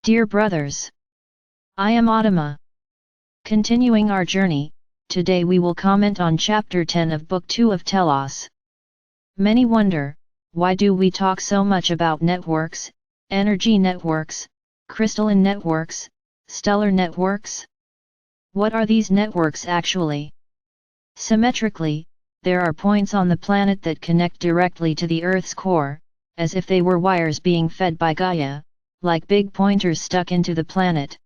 Dear brothers, I am Adama. Continuing our journey, today we will comment on Chapter 10 of Book 2 of Telos. Many wonder, why do we talk so much about networks, energy networks, crystalline networks, stellar networks? What are these networks actually? Symmetrically, there are points on the planet that connect directly to the Earth's core, as if they were wires being fed by Gaia, like big pointers stuck into the planet.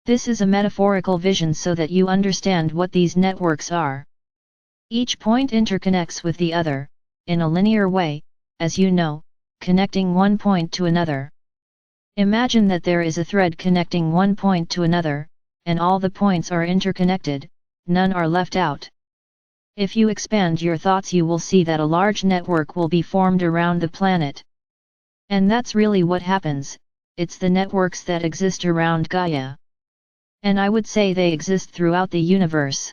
This is a metaphorical vision so that you understand what these networks are. Each point interconnects with the other, in a linear way, as you know, connecting one point to another. Imagine that there is a thread connecting one point to another, and all the points are interconnected, none are left out. If you expand your thoughts, you will see that a large network will be formed around the planet. And that's really what happens. It's the networks that exist around Gaia. And I would say they exist throughout the universe.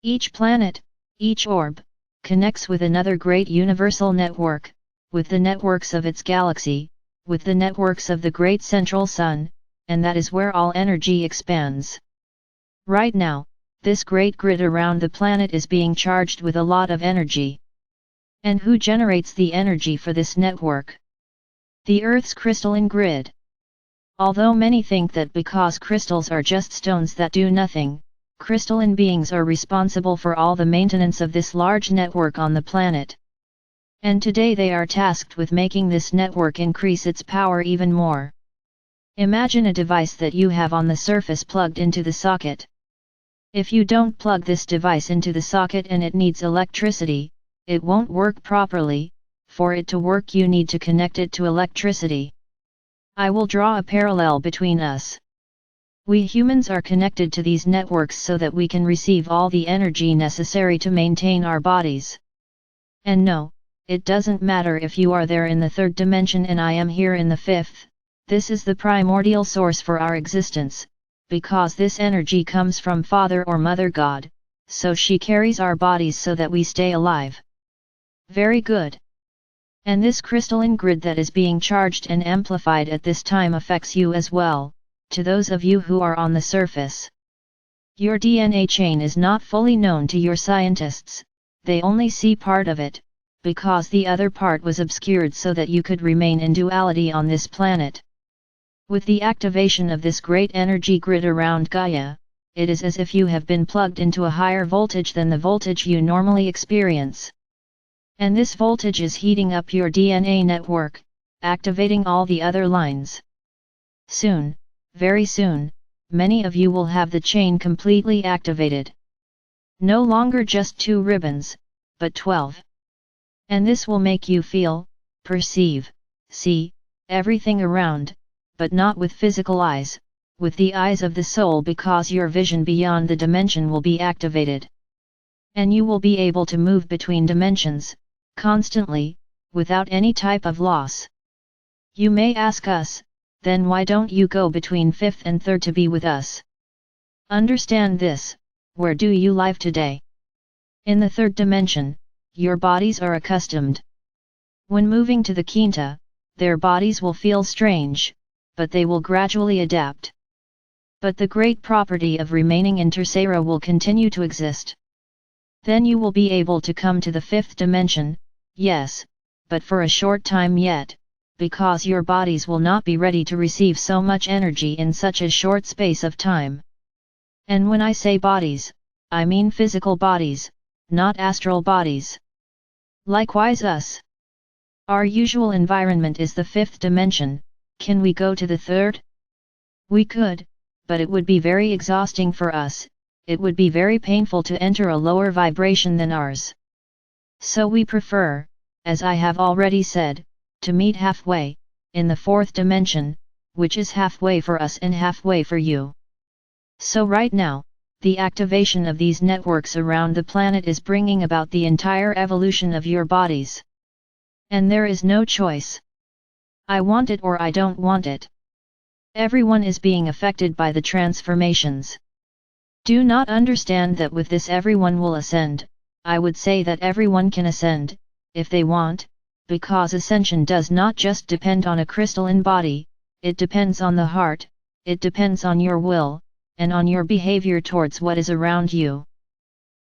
Each planet, each orb, connects with another great universal network, with the networks of its galaxy, with the networks of the great central sun, and that is where all energy expands. Right now, this great grid around the planet is being charged with a lot of energy. And who generates the energy for this network? The Earth's crystalline grid. Although many think that because crystals are just stones that do nothing, crystalline beings are responsible for all the maintenance of this large network on the planet. And today they are tasked with making this network increase its power even more. Imagine a device that you have on the surface plugged into the socket. If you don't plug this device into the socket and it needs electricity, it won't work properly. For it to work, you need to connect it to electricity. I will draw a parallel between us. We humans are connected to these networks so that we can receive all the energy necessary to maintain our bodies. And no, it doesn't matter if you are there in the third dimension and I am here in the fifth, this is the primordial source for our existence, because this energy comes from Father or Mother God, so she carries our bodies so that we stay alive. Very good. And this crystalline grid that is being charged and amplified at this time affects you as well, to those of you who are on the surface. Your DNA chain is not fully known to your scientists, they only see part of it, because the other part was obscured so that you could remain in duality on this planet. With the activation of this great energy grid around Gaia, it is as if you have been plugged into a higher voltage than the voltage you normally experience. And this voltage is heating up your DNA network, activating all the other lines. Soon, very soon, many of you will have the chain completely activated. No longer just 2 ribbons, but 12. And this will make you feel, perceive, see, everything around, but not with physical eyes, with the eyes of the soul, because your vision beyond the dimension will be activated. And you will be able to move between dimensions, constantly, without any type of loss. You may ask us, then why don't you go between 5th and 3rd to be with us? Understand this, where do you live today? In the 3rd dimension, your bodies are accustomed. When moving to the quinta, their bodies will feel strange, but they will gradually adapt. But the great property of remaining in tercera will continue to exist. Then you will be able to come to the 5th dimension, yes, but for a short time yet, because your bodies will not be ready to receive so much energy in such a short space of time. And when I say bodies, I mean physical bodies, not astral bodies. Likewise us. Our usual environment is the 5th dimension. Can we go to the 3rd? We could, but it would be very exhausting for us, it would be very painful to enter a lower vibration than ours. So we prefer, as I have already said, to meet halfway, in the 4th dimension, which is halfway for us and halfway for you. So right now, the activation of these networks around the planet is bringing about the entire evolution of your bodies. And there is no choice. I want it or I don't want it. Everyone is being affected by the transformations. Do not understand that with this everyone will ascend. I would say that everyone can ascend, if they want, because ascension does not just depend on a crystalline body, it depends on the heart, it depends on your will, and on your behavior towards what is around you.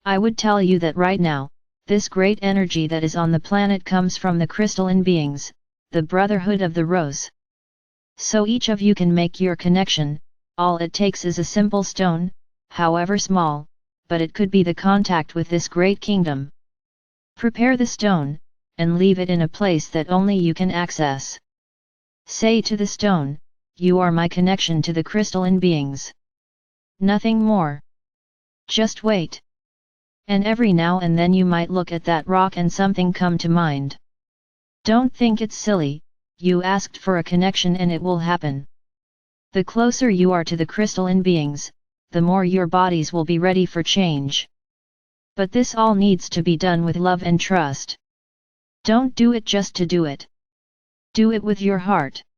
I would tell you that right now, this great energy that is on the planet comes from the crystalline beings, the Brotherhood of the Rose. So each of you can make your connection, all it takes is a simple stone, however small, but it could be the contact with this great kingdom. Prepare the stone, and leave it in a place that only you can access. Say to the stone, "You are my connection to the crystalline beings." Nothing more. Just wait. And every now and then you might look at that rock and something come to mind. Don't think it's silly, you asked for a connection and it will happen. The closer you are to the crystalline beings, the more your bodies will be ready for change. But this all needs to be done with love and trust. Don't do it just to do it. Do it with your heart.